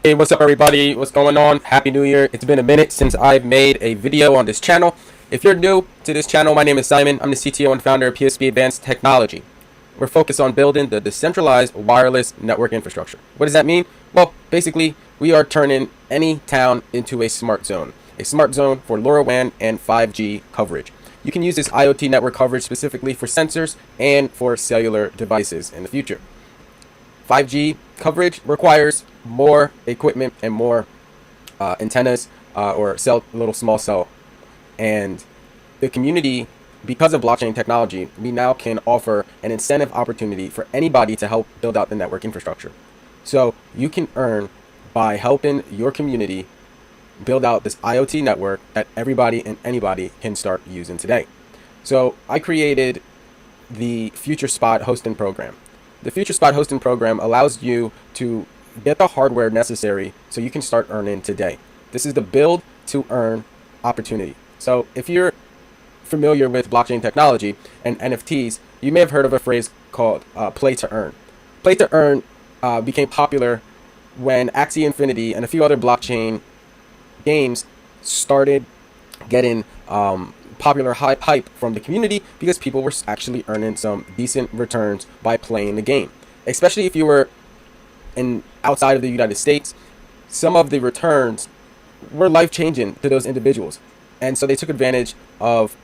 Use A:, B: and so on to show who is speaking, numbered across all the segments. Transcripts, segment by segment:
A: Hey, what's up everybody? What's going on? Happy New Year. It's been a minute since I've made a video on this channel. If you're new to this channel, my name is Simon. I'm the CTO and founder of PSB Advanced Technology. We're focused on building the decentralized wireless network infrastructure. What does that mean? Well, basically, we are turning any town into a smart zone. A smart zone for LoRaWAN and 5G coverage. You can use this IoT network coverage specifically for sensors and for cellular devices in the future. 5G coverage requires more equipment and more antennas or little small cell. And the community, because of blockchain technology, we now can offer an incentive opportunity for anybody to help build out the network infrastructure. So you can earn by helping your community build out this IoT network that everybody and anybody can start using today. So I created the FutureSPOT hosting program. The FutureSPOT hosting program allows you to get the hardware necessary so you can start earning today. This is the Build-2-Earn opportunity. So if you're familiar with blockchain technology and NFTs, you may have heard of a phrase called play to earn. Play to earn became popular when Axie Infinity and a few other blockchain games started getting popular hype from the community because people were actually earning some decent returns by playing the game. Especially if you were outside of the United States, some of the returns were life-changing to those individuals. And so they took advantage of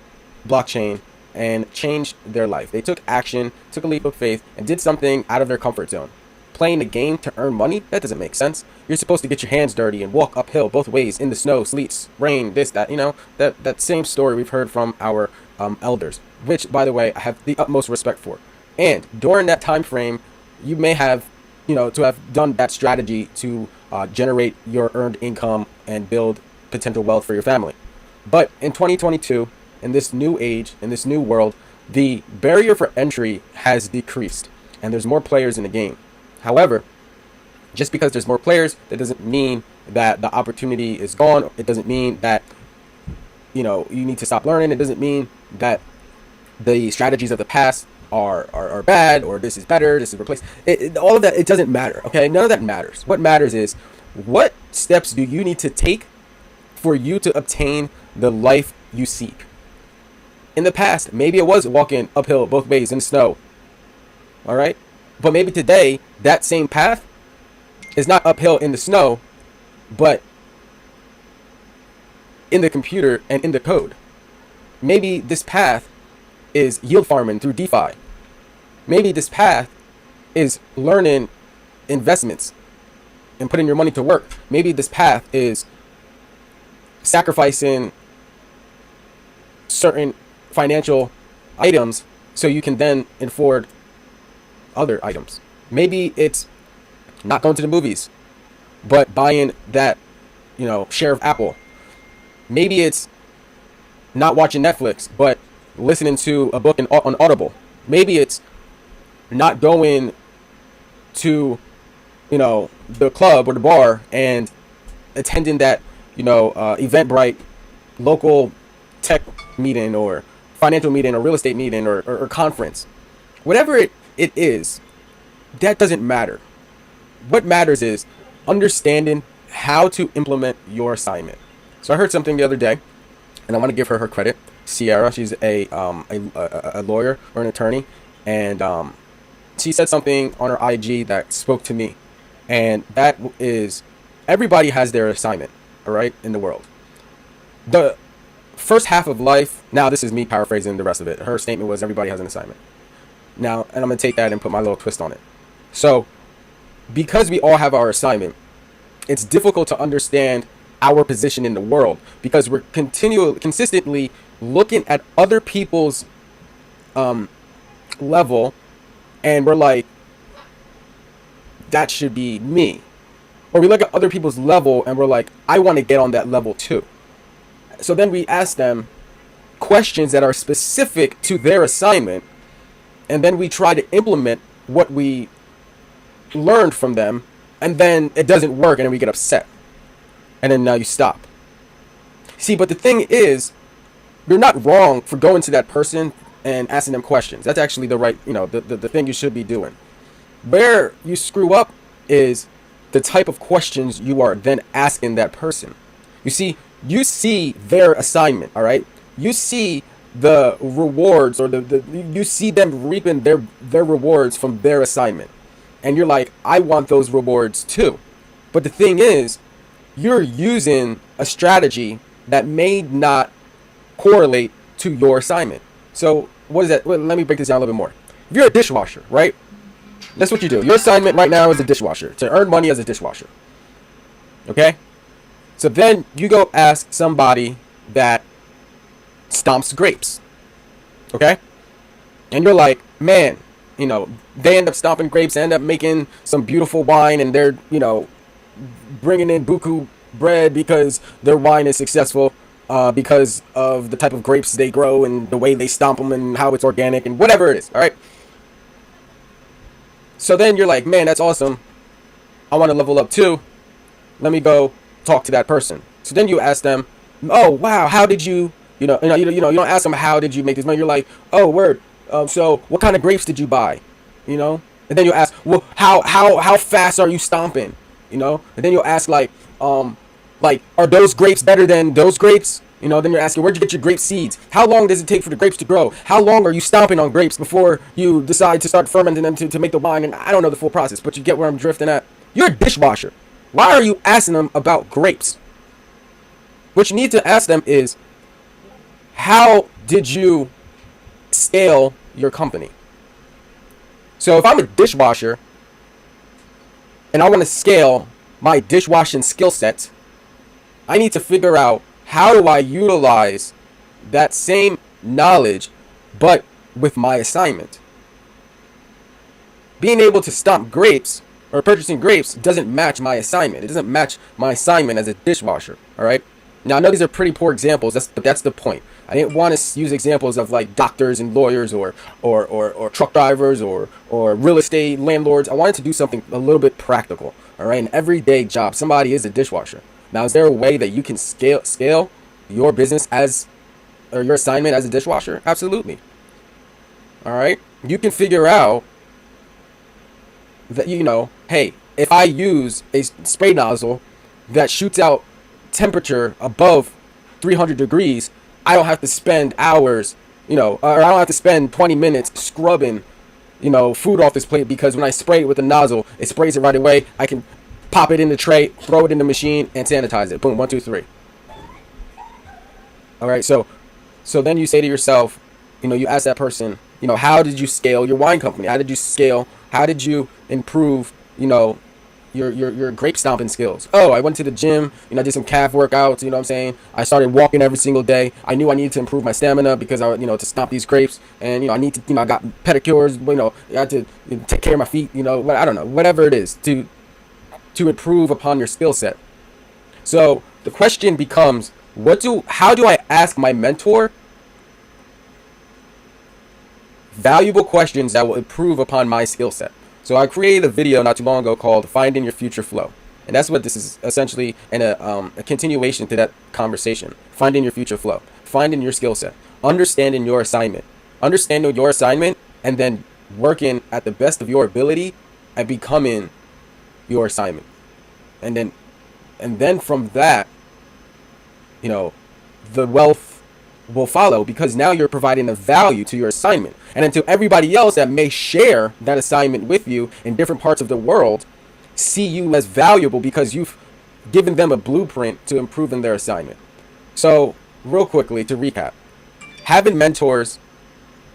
A: blockchain and changed their life. They took action, took a leap of faith, and did something out of their comfort zone. Playing a game to earn money? That doesn't make sense. You're supposed to get your hands dirty and walk uphill both ways in the snow, sleets, rain, this, that, that same story we've heard from our elders, which, by the way, I have the utmost respect for. And during that time frame, you may have, to have done that strategy to generate your earned income and build potential wealth for your family. But in 2022, in this new age, in this new world, the barrier for entry has decreased, and there's more players in the game. However, just because there's more players, that doesn't mean that the opportunity is gone. It doesn't mean that, you need to stop learning. It doesn't mean that the strategies of the past are bad, or this is better, this is replaced. All of that, it doesn't matter, okay? None of that matters. What matters is, what steps do you need to take for you to obtain the life you seek? In the past, maybe it was walking uphill both ways in snow, all right? But maybe today, that same path is not uphill in the snow, but in the computer and in the code. Maybe this path is yield farming through DeFi. Maybe this path is learning investments and putting your money to work. Maybe this path is sacrificing certain financial items so you can then afford other items. Maybe it's not going to the movies, but buying that, share of Apple. Maybe it's not watching Netflix, but listening to a book on Audible. Maybe it's not going to, the club or the bar and attending that, Eventbrite local tech meeting or financial meeting or real estate meeting or conference. Whatever it is, that doesn't matter. What matters is understanding how to implement your assignment. So I heard something the other day, and I want to give her credit. Sierra, she's a lawyer or an attorney, and she said something on her IG that spoke to me, and that is, everybody has their assignment, all right, in the world. The first half of life, now this is me paraphrasing the rest of it. Her statement was everybody has an assignment. Now, and I'm going to take that and put my little twist on it. So, because we all have our assignment, it's difficult to understand our position in the world because we're consistently looking at other people's level, and we're like, that should be me. Or we look at other people's level and we're like, I want to get on that level too. So then we ask them questions that are specific to their assignment, and then we try to implement what we learned from them, and then it doesn't work, and then we get upset. And then now you stop. See, but the thing is, you're not wrong for going to that person and asking them questions. That's actually the right, the thing you should be doing. Where you screw up is the type of questions you are then asking that person. You see their assignment, all right? You see the rewards, or you see them reaping their rewards from their assignment. And you're like, I want those rewards too. But the thing is, you're using a strategy that may not correlate to your assignment. So what is that? Well, let me break this down a little bit more. If you're a dishwasher, right? That's what you do. Your assignment right now is a dishwasher, to earn money as a dishwasher. Okay? So then you go ask somebody that stomps grapes. Okay? And you're like, man, they end up stomping grapes, end up making some beautiful wine, and they're, bringing in buku bread because their wine is successful because of the type of grapes they grow and the way they stomp them and how it's organic and whatever it is. All right? So then you're like, man, that's awesome. I want to level up too. Let me go talk to that person. So then you ask them, oh, wow, how did you, you don't ask them, how did you make this money? You're like, oh, word. So what kind of grapes did you buy? And then you ask, well, how fast are you stomping? And then you'll ask like, are those grapes better than those grapes? Then you're asking, where'd you get your grape seeds? How long does it take for the grapes to grow? How long are you stomping on grapes before you decide to start fermenting them to make the wine? And I don't know the full process, but you get where I'm drifting at. You're a dishwasher. Why are you asking them about grapes? What you need to ask them is, how did you scale your company? So if I'm a dishwasher and I want to scale my dishwashing skill set, I need to figure out, how do I utilize that same knowledge, but with my assignment? Being able to stomp grapes or purchasing grapes doesn't match my assignment. It doesn't match my assignment as a dishwasher. All right. Now I know these are pretty poor examples. That's the point. I didn't want to use examples of like doctors and lawyers or truck drivers or real estate landlords. I wanted to do something a little bit practical. All right. An everyday job. Somebody is a dishwasher. Now, is there a way that you can scale your business or your assignment as a dishwasher? Absolutely. All right. You can figure out that, hey, if I use a spray nozzle that shoots out temperature above 300 degrees, I don't have to spend hours, or I don't have to spend 20 minutes scrubbing, food off this plate, because when I spray it with a nozzle, it sprays it right away. I can pop it in the tray, throw it in the machine, and sanitize it. Boom, 1, 2, 3. All right, so then you say to yourself, you ask that person, how did you scale your wine company? How did you improve, your grape stomping skills? Oh, I went to the gym, I did some calf workouts, what I'm saying? I started walking every single day. I knew I needed to improve my stamina because I, to stomp these grapes, and, I need to, I got pedicures, I had to take care of my feet, I don't know, whatever it is to improve upon your skill set. So the question becomes, how do I ask my mentor valuable questions that will improve upon my skill set? So I created a video not too long ago called Finding Your Future Flow. And that's what this is essentially, and a continuation to that conversation. Finding your future flow, finding your skill set, understanding your assignment, and then working at the best of your ability at becoming your assignment. And then from that, the wealth will follow, because now you're providing a value to your assignment. And until everybody else that may share that assignment with you in different parts of the world see you as valuable, because you've given them a blueprint to improve in their assignment. So real quickly to recap, having mentors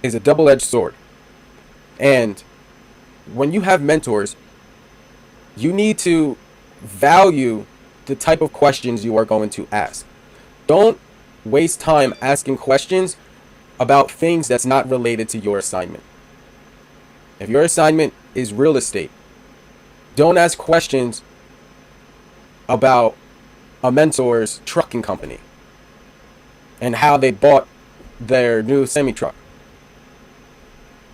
A: is a double-edged sword. And when you have mentors, you need to value the type of questions you are going to ask. Don't waste time asking questions about things that's not related to your assignment. If your assignment is real estate, don't ask questions about a mentor's trucking company and how they bought their new semi-truck.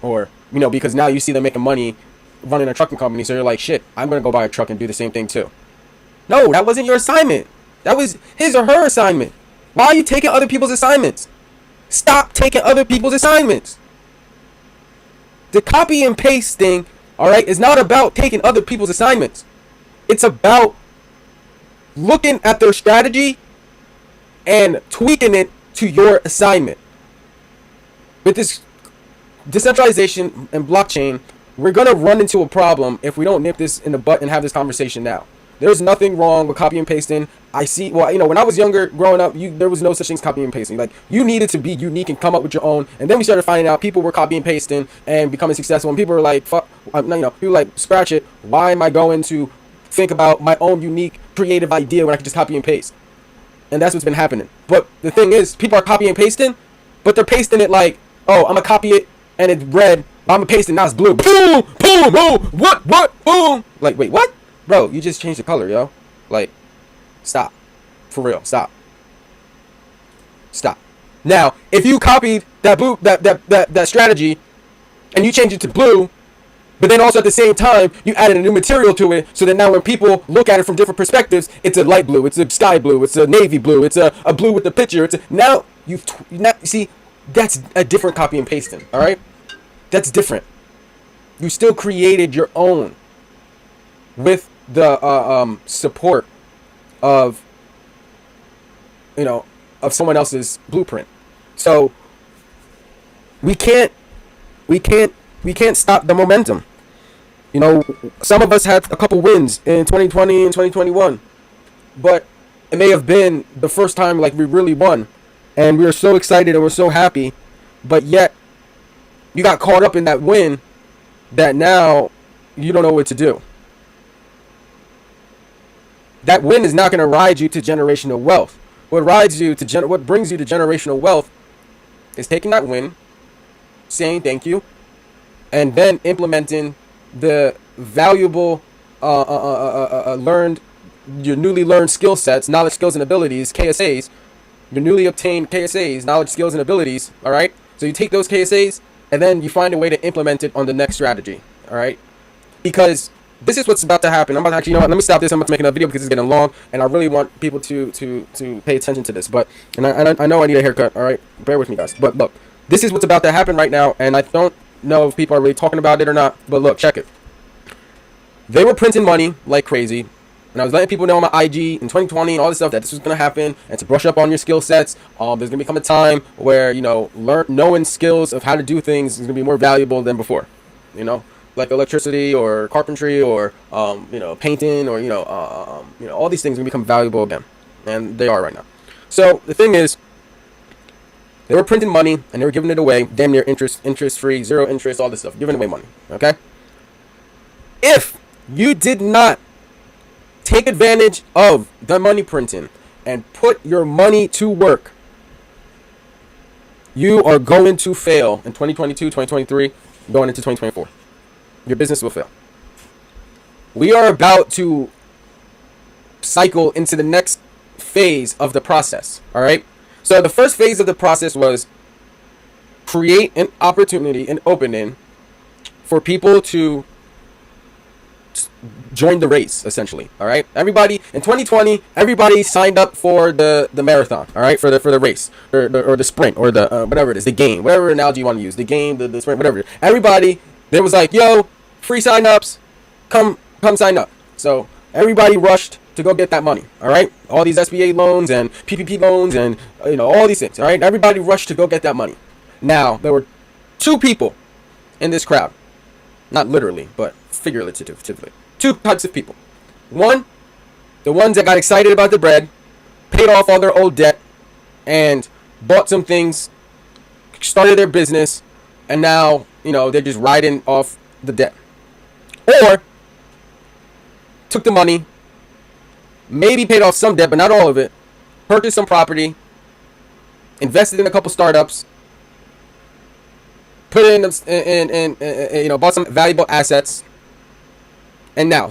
A: Or, because now you see them making money running a trucking company, so you're like, shit, I'm going to go buy a truck and do the same thing too. No, that wasn't your assignment. That was his or her assignment. Why are you taking other people's assignments? Stop taking other people's assignments. The copy and paste thing, all right, is not about taking other people's assignments. It's about looking at their strategy and tweaking it to your assignment. With this decentralization and blockchain, we're going to run into a problem if we don't nip this in the butt and have this conversation now. There's nothing wrong with copy and pasting. I see, well, when I was younger, growing up, there was no such thing as copy and pasting. Like, you needed to be unique and come up with your own. And then we started finding out people were copy and pasting and becoming successful. And people were like, fuck, people like, scratch it. Why am I going to think about my own unique, creative idea when I can just copy and paste? And that's what's been happening. But the thing is, people are copy and pasting, but they're pasting it like, oh, I'm going to copy it and it's red. I'm going to paste it, now it's blue. Boom, boom, boom, what, boom. Like, wait, what? Bro, you just changed the color, yo. Like, stop. For real, stop. Stop. Now, if you copied that strategy and you changed it to blue, but then also at the same time, you added a new material to it, so that now when people look at it from different perspectives, it's a light blue, it's a sky blue, it's a navy blue, it's a blue with the picture. Now, you see, that's a different copy and pasting, all right? That's different. You still created your own with the support of of someone else's blueprint. So we can't stop the momentum. Some of us had a couple wins in 2020 and 2021, but it may have been the first time like we really won, and we were so excited and we're so happy, but yet you got caught up in that win that now you don't know what to do. That win is not going to ride you to generational wealth. What brings you to generational wealth is taking that win, saying thank you, and then implementing the valuable your newly learned skill sets, knowledge, skills, and abilities, KSAs, your newly obtained KSAs, knowledge, skills, and abilities, all right? So you take those KSAs, and then you find a way to implement it on the next strategy, all right? Because this is what's about to happen. I'm about to actually, let me stop this. I'm about to make another video because it's getting long, and I really want people to pay attention to this. But I know I need a haircut. All right, bear with me, guys. But look, this is what's about to happen right now, and I don't know if people are really talking about it or not. But look, check it. They were printing money like crazy, and I was letting people know on my IG in 2020 and all this stuff that this was gonna happen, and to brush up on your skill sets. There's gonna become a time where knowing skills of how to do things is gonna be more valuable than before. Like electricity or carpentry or painting or all these things are gonna become valuable again, and they are right now. So the thing is, they were printing money and they were giving it away, damn near interest free, zero interest, all this stuff, giving away money. Okay, if you did not take advantage of the money printing and put your money to work, you are going to fail in 2022, 2023, going into 2024. Your business will fail. We are about to cycle into the next phase of the process. All right. So the first phase of the process was create an opportunity, an opening for people to join the race, essentially. All right. Everybody in 2020, everybody signed up for the marathon. All right, for the race or the sprint or the whatever it is, the game, whatever analogy you want to use, the game, the sprint, whatever. Everybody. There was like, yo, free sign-ups, come sign up. So everybody rushed to go get that money, all right? All these SBA loans and PPP loans and, all these things, all right? Everybody rushed to go get that money. Now, there were two people in this crowd. Not literally, but figuratively. Two types of people. One, the ones that got excited about the bread, paid off all their old debt, and bought some things, started their business, and now they're just riding off the debt. Or took the money, maybe paid off some debt, but not all of it, purchased some property, invested in a couple startups, put in bought some valuable assets, and now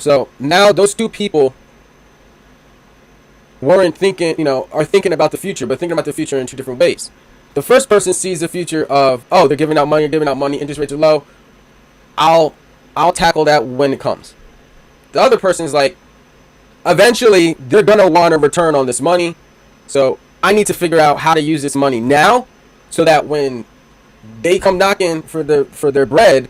A: those two people weren't thinking, are thinking about the future, but thinking about the future in two different ways. The first person sees the future of, they're giving out money, interest rates are low. I'll tackle that when it comes. The other person is like, eventually they're gonna want a return on this money, so I need to figure out how to use this money now, so that when they come knocking for their bread,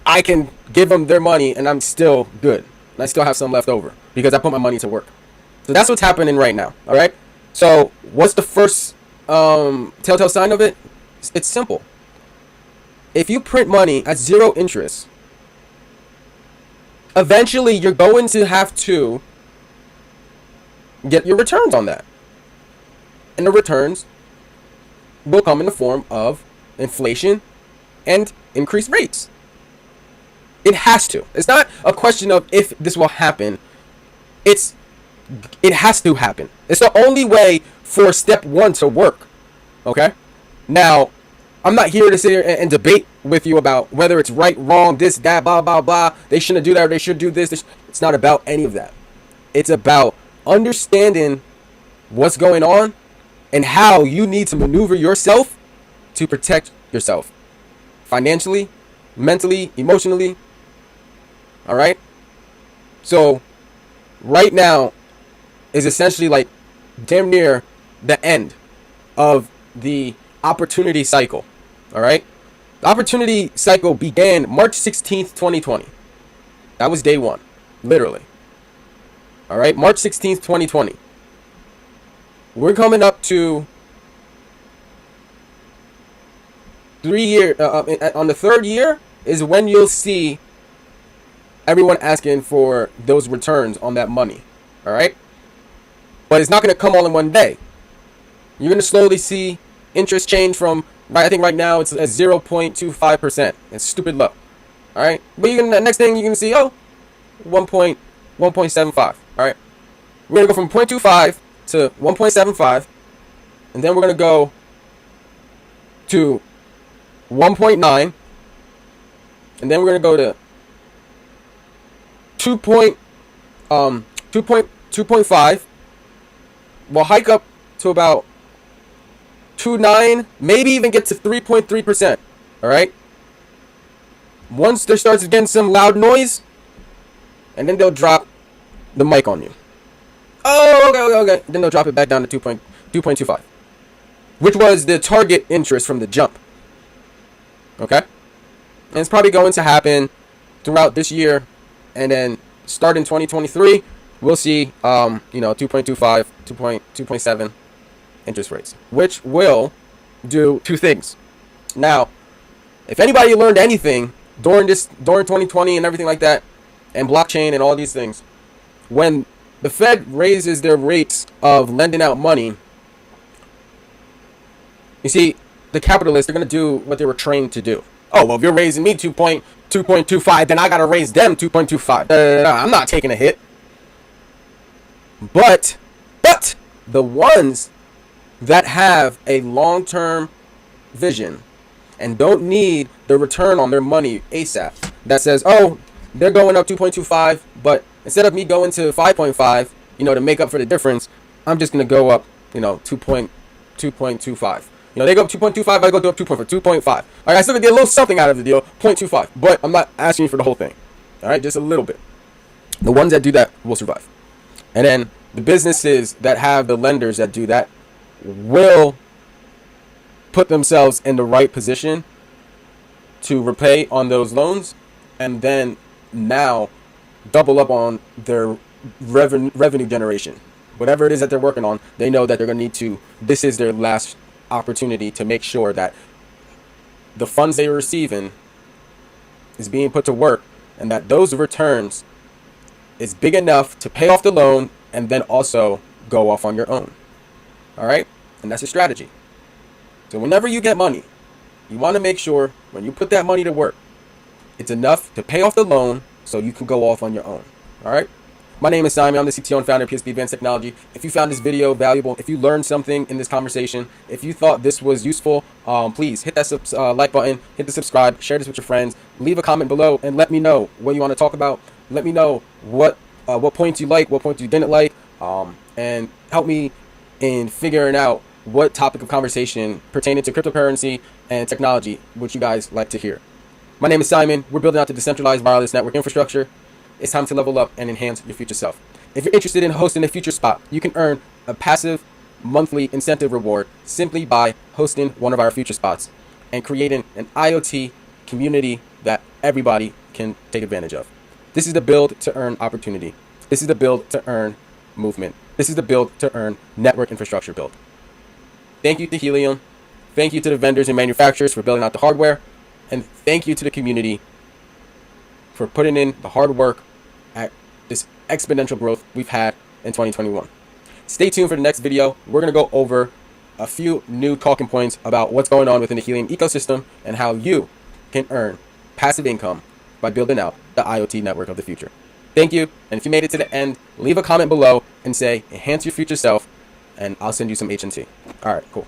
A: I can give them their money and I'm still good. and I still have some left over because I put my money to work. So that's what's happening right now. All right. So what's the first telltale sign of it? It's simple. If you print money at zero interest, eventually you're going to have to get your returns on that. And the returns will come in the form of inflation and increased rates. It has to. It's not a question of if this will happen. It has to happen. It's the only way for step one to work. Okay? Now, I'm not here to sit here and debate with you about whether it's right, wrong, this, that, blah, blah, blah. They shouldn't do that or they should do this. It's not about any of that. It's about understanding what's going on and how you need to maneuver yourself to protect yourself. Financially, mentally, emotionally. All right? So, right now is essentially like damn near the end of the opportunity cycle. All right? The opportunity cycle began March 16th, 2020. That was day one, literally. All right? March 16th, 2020. We're coming up to 3 years. On the third year is when you'll see everyone asking for those returns on that money. All right? But it's not going to come all in one day. You're going to slowly see interest change from, I think right now it's at 0.25%. It's stupid low. All right? But the next thing you're going to see, 1.75. All right? We're going to go from 0.25 to 1.75. And then we're going to go to 1.9. And then we're going to go to 2.5. We'll hike up to about 2.9, maybe even get to 3.3%. All right. Once there starts getting some loud noise, and then they'll drop the mic on you. Oh, okay. Then they'll drop it back down to 2.25, which was the target interest from the jump. Okay. And it's probably going to happen throughout this year, and then start in 2023. We'll see, 2.25, 2.7 interest rates, which will do two things. Now, if anybody learned anything during 2020 and everything like that, and blockchain and all these things, when the Fed raises their rates of lending out money, you see, the capitalists, they're going to do what they were trained to do. Oh, well, if you're raising me 2.25, then I got to raise them 2.25. I'm not taking a hit. But the ones that have a long-term vision and don't need the return on their money ASAP, that says, oh, they're going up 2.25, but instead of me going to 5.5, to make up for the difference, I'm just going to go up, 2.25. They go up 2.25, I go up 2.5. All right, I still get a little something out of the deal, 0.25, but I'm not asking you for the whole thing. All right, just a little bit. The ones that do that will survive. And then the businesses that have the lenders that do that will put themselves in the right position to repay on those loans, and then now double up on their revenue generation. Whatever it is that they're working on, they know that they're going to need to, this is their last opportunity to make sure that the funds they are receiving is being put to work, and that those returns is big enough to pay off the loan and then also go off on your own. All right? And that's a strategy. So whenever you get money, you want to make sure when you put that money to work, it's enough to pay off the loan so you can go off on your own. All right? My name is Simon. I'm the CTO and founder of PSB Advanced Technology. If you found this video valuable, if you learned something in this conversation, if you thought this was useful, please hit that like button, hit the subscribe, share this with your friends, leave a comment below, and let me know what you want to talk about. Let me know what points you like, what points you didn't like, and help me in figuring out what topic of conversation pertaining to cryptocurrency and technology would you guys like to hear. My name is Simon. We're building out the decentralized wireless network infrastructure. It's time to level up and enhance your future self. If you're interested in hosting a FutureSPOT, you can earn a passive monthly incentive reward simply by hosting one of our FutureSPOTs and creating an IoT community that everybody can take advantage of. This is the build to earn opportunity. This is the build to earn movement. This is the build to earn network infrastructure build. Thank you to Helium. Thank you to the vendors and manufacturers for building out the hardware. And thank you to the community for putting in the hard work at this exponential growth we've had in 2021. Stay tuned for the next video. We're going to go over a few new talking points about what's going on within the Helium ecosystem and how you can earn passive income by building out the IoT network of the future. Thank you. And if you made it to the end, leave a comment below and say, enhance your future self, and I'll send you some HNT. All right, cool.